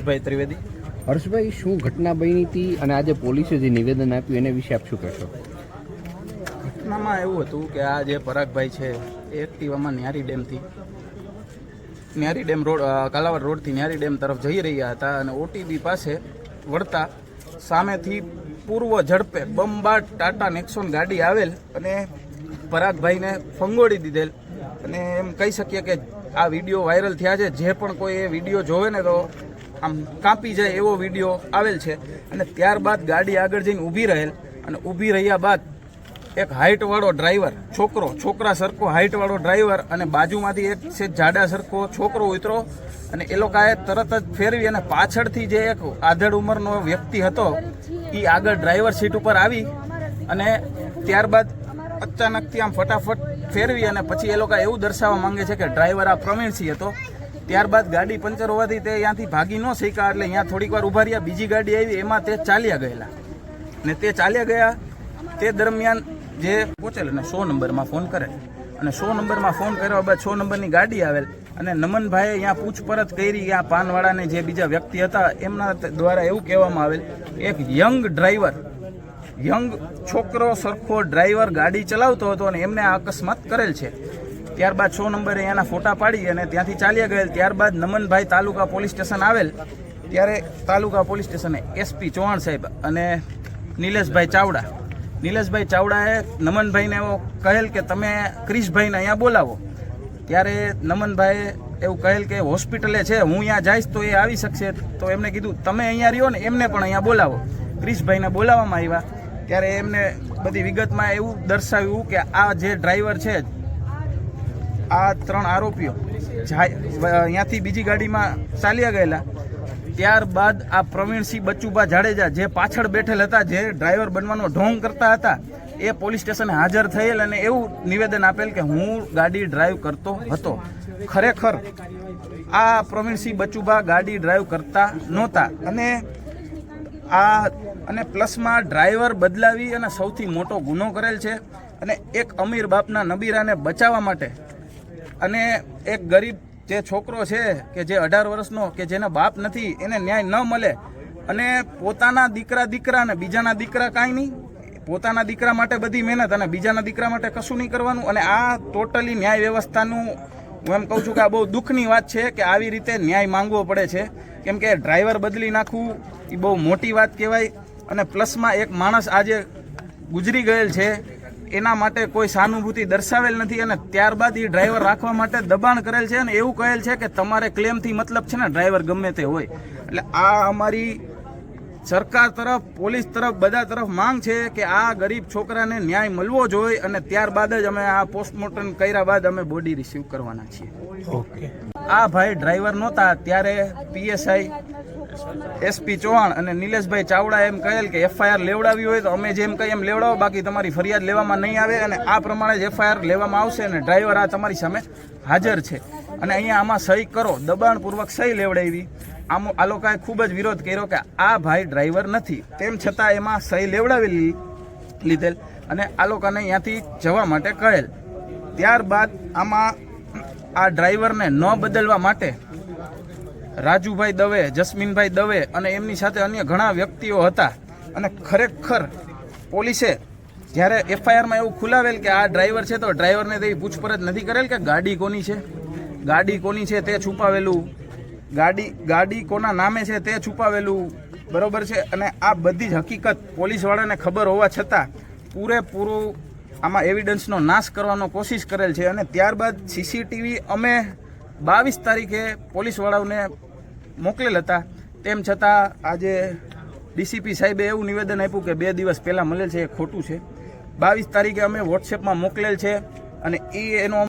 હર્ષભાઈ ત્રિવેદી। હર્ષભાઈ, શું ઘટના બની હતી અને આજે પોલીસે જે નિવેદન આપ્યું એને વિશે આપ શું કહેશો? ઘટનામાં એવું હતું કે આ જે પરાગભાઈ છે એ એક્ટિવામાં ન્યારી ડેમ રોડ કાલાવડ રોડથી ન્યારી ડેમ તરફ જઈ રહ્યા હતા અને ઓટીબી પાસે વળતા સામેથી પૂર્વ ઝડપે બંબાટ ટાટા નેક્સોન ગાડી આવેલ અને પરાગભાઈને ફંગોળી દીધેલ। અને એમ કહી શકીએ કે આ વિડીયો વાયરલ થયા છે। જે પણ કોઈ એ વિડીયો જોવે ને તો આમ કાપી જાય એવો વિડીયો આવેલ છે। અને ત્યારબાદ ગાડી આગળ જઈને ઊભી રહેલ અને ઊભી રહ્યા બાદ એક હાઇટવાળો ડ્રાઈવર છોકરા સરખો હાઇટવાળો ડ્રાઈવર અને બાજુમાંથી એક છે જાડા સરખો છોકરો ઉતરો અને એ લોકોએ તરત જ ફેરવી અને પાછળથી જે એક આધેડ ઉંમરનો વ્યક્તિ હતો એ આગળ ડ્રાઈવર સીટ ઉપર આવી અને ત્યારબાદ અચાનકથી આમ ફટાફટ ફેરવી અને પછી એ લોકો એવું દર્શાવવા માંગે છે કે ડ્રાઈવર આ પ્રવીણસિંહ હતો। ત્યારબાદ ગાડી પંચર હોવાથી તે ત્યાંથી ભાગી ન શક્યા એટલે અહીંયા થોડીક વાર ઊભા રહ્યા। બીજી ગાડી આવી એમાં તે ચાલ્યા ગયેલા ને તે ચાલ્યા ગયા તે દરમિયાન જે પહોંચેલ અને 100 નંબરમાં ફોન કરે અને 100 નંબરમાં ફોન કર્યા બાદ 100 નંબરની ગાડી આવેલ અને નમનભાઈએ અહીંયા પૂછપરછ કરી આ પાનવાળાને જે બીજા વ્યક્તિ હતા એમના દ્વારા એવું કહેવામાં આવેલ એક યંગ છોકરો સરખો ડ્રાઈવર ગાડી ચલાવતો હતો અને એમને આ અકસ્માત કરેલ છે। ત્યારબાદ 100 નંબરે એના ફોટા પાડી અને ત્યાંથી ચાલ્યા ગયેલ। ત્યારબાદ નમનભાઈ તાલુકા પોલીસ સ્ટેશન આવેલ ત્યારે તાલુકા પોલીસ સ્ટેશને એસપી ચૌહાણ સાહેબ અને નિલેશભાઈ ચાવડાએ નમનભાઈને એવો કહેલ કે તમે ક્રિશભાઈને અહીંયા બોલાવો। ત્યારે નમનભાઈએ એવું કહેલ કે હોસ્પિટલે છે, હું અહીંયા જઈશ તો એ આવી શકશે। તો એમને કીધું તમે અહીંયા રહ્યો ને એમને પણ અહીંયા બોલાવો। ક્રિશભાઈને બોલાવવામાં આવ્યા ત્યારે એમને બધી વિગતમાં એવું દર્શાવ્યું કે આ જે ડ્રાઈવર છે આ 3 આરોપીઓ અહીંયાથી બીજી ગાડીમાં ચાલ્યા ગયેલા। ત્યારબાદ આ પ્રવીણસિંહ બચુભા જાડેજા જે પાછળ બેઠેલ હતા, જે ડ્રાઈવર બનવાનો ઢોંગ કરતા હતા, એ પોલીસ સ્ટેશને હાજર થયેલ અને એવું નિવેદન આપેલ કે હું ગાડી ડ્રાઈવ કરતો હતો। ખરેખર આ પ્રવીણસિંહ બચુભા ગાડી ડ્રાઈવ કરતા નહોતા અને પ્લસમાં ડ્રાઈવર બદલાવી અને સૌથી મોટો ગુનો કરેલ છે। અને એક અમીર બાપના નબીરાને બચાવવા માટે અને એક ગરીબ જે છોકરો છે કે જે 18 વર્ષનો કે જેના બાપ નથી એને ન્યાય ન મળે અને પોતાના દીકરા અને બીજાના દીકરા કાંઈ નહીં, પોતાના દીકરા માટે બધી મહેનત અને બીજાના દીકરા માટે કશું નહીં કરવાનું। અને આ ટોટલી ન્યાય વ્યવસ્થાનું હું એમ કહું છું કે આ બહુ દુઃખની વાત છે કે આવી રીતે ન્યાય માંગવો પડે છે, કેમ કે ડ્રાઈવર બદલી નાખવું એ બહુ મોટી વાત કહેવાય। અને પ્લસમાં એક માણસ આજે ગુજરી ગયેલ છે એના માટે કોઈ સહાનુભૂતિ દર્શાવેલ નથી અને ત્યારબાદ એ ડ્રાઈવર રાખવા માટે દબાણ કરેલ છે અને એવું કહેલ છે કે તમારે ક્લેમથી મતલબ છે ને ડ્રાઈવર ગમે તે હોય। એટલે આ અમારી સરકાર તરફ, પોલીસ તરફ, બધા તરફ માંગ છે કે આ ગરીબ છોકરાને ન્યાય મળવો જોઈએ અને ત્યારબાદ જ અમે આ પોસ્ટમોર્ટમ કર્યા બાદ અમે બોડી રિસીવ કરવાના છીએ। ઓકે, આ ભાઈ ડ્રાઈવર નહોતા ત્યારે પીએસઆઈ એસપી ચૌહાણ અને નિલેશભાઈ ચાવડા એમ કહેલ કે એફઆઈઆર લેવડાવી હોય તો અમે જેમ કહીએ એમ લેવડાવો, બાકી તમારી ફરિયાદ લેવામાં નહીં આવે અને આ પ્રમાણે જ એફઆઈઆર લેવામાં આવશે અને ડ્રાઈવર આ તમારી સામે હાજર છે અને અહીંયા આમાં સહી કરો, દબાણપૂર્વક સહી લેવડાવી। આ લોકોએ ખૂબ જ વિરોધ કર્યો કે આ ભાઈ ડ્રાઈવર નથી, તેમ છતાં એમાં સહી લેવડાવી લીધેલ અને આ લોકોને અહીંયાથી જવા માટે કહેલ। ત્યારબાદ આમાં આ ડ્રાઈવરને ન બદલવા માટે રાજુભાઈ દવે, જસ્મીનભાઈ દવે અને એમની સાથે અન્ય ઘણા વ્યક્તિઓ હતા અને ખરેખર પોલીસે જ્યારે એફઆઈઆરમાં એવું ખુલાવેલ કે આ ડ્રાઈવર છે તો ડ્રાઈવરને તેવી પૂછપરછ નથી કરેલ કે ગાડી કોની છે તે છુપાવેલું, ગાડી કોના નામે છે તે છુપાવેલું, બરોબર છે। અને આ બધી જ હકીકત પોલીસવાળાને ખબર હોવા છતાં પૂરેપૂરું આમાં એવિડન્સનો નાશ કરવાનો કોશિશ કરેલ છે અને ત્યારબાદ સીસીટીવી અમે 22 તારીખે પોલીસવાળાઓને મોકલેલ હતા, તેમ છતાં આજે ડીસીપી સાહેબે એવું નિવેદન આપ્યું કે 2 દિવસ પહેલાં મળેલ છે, એ ખોટું છે। 22 તારીખે અમે વોટ્સએપમાં મોકલેલ છે અને એનો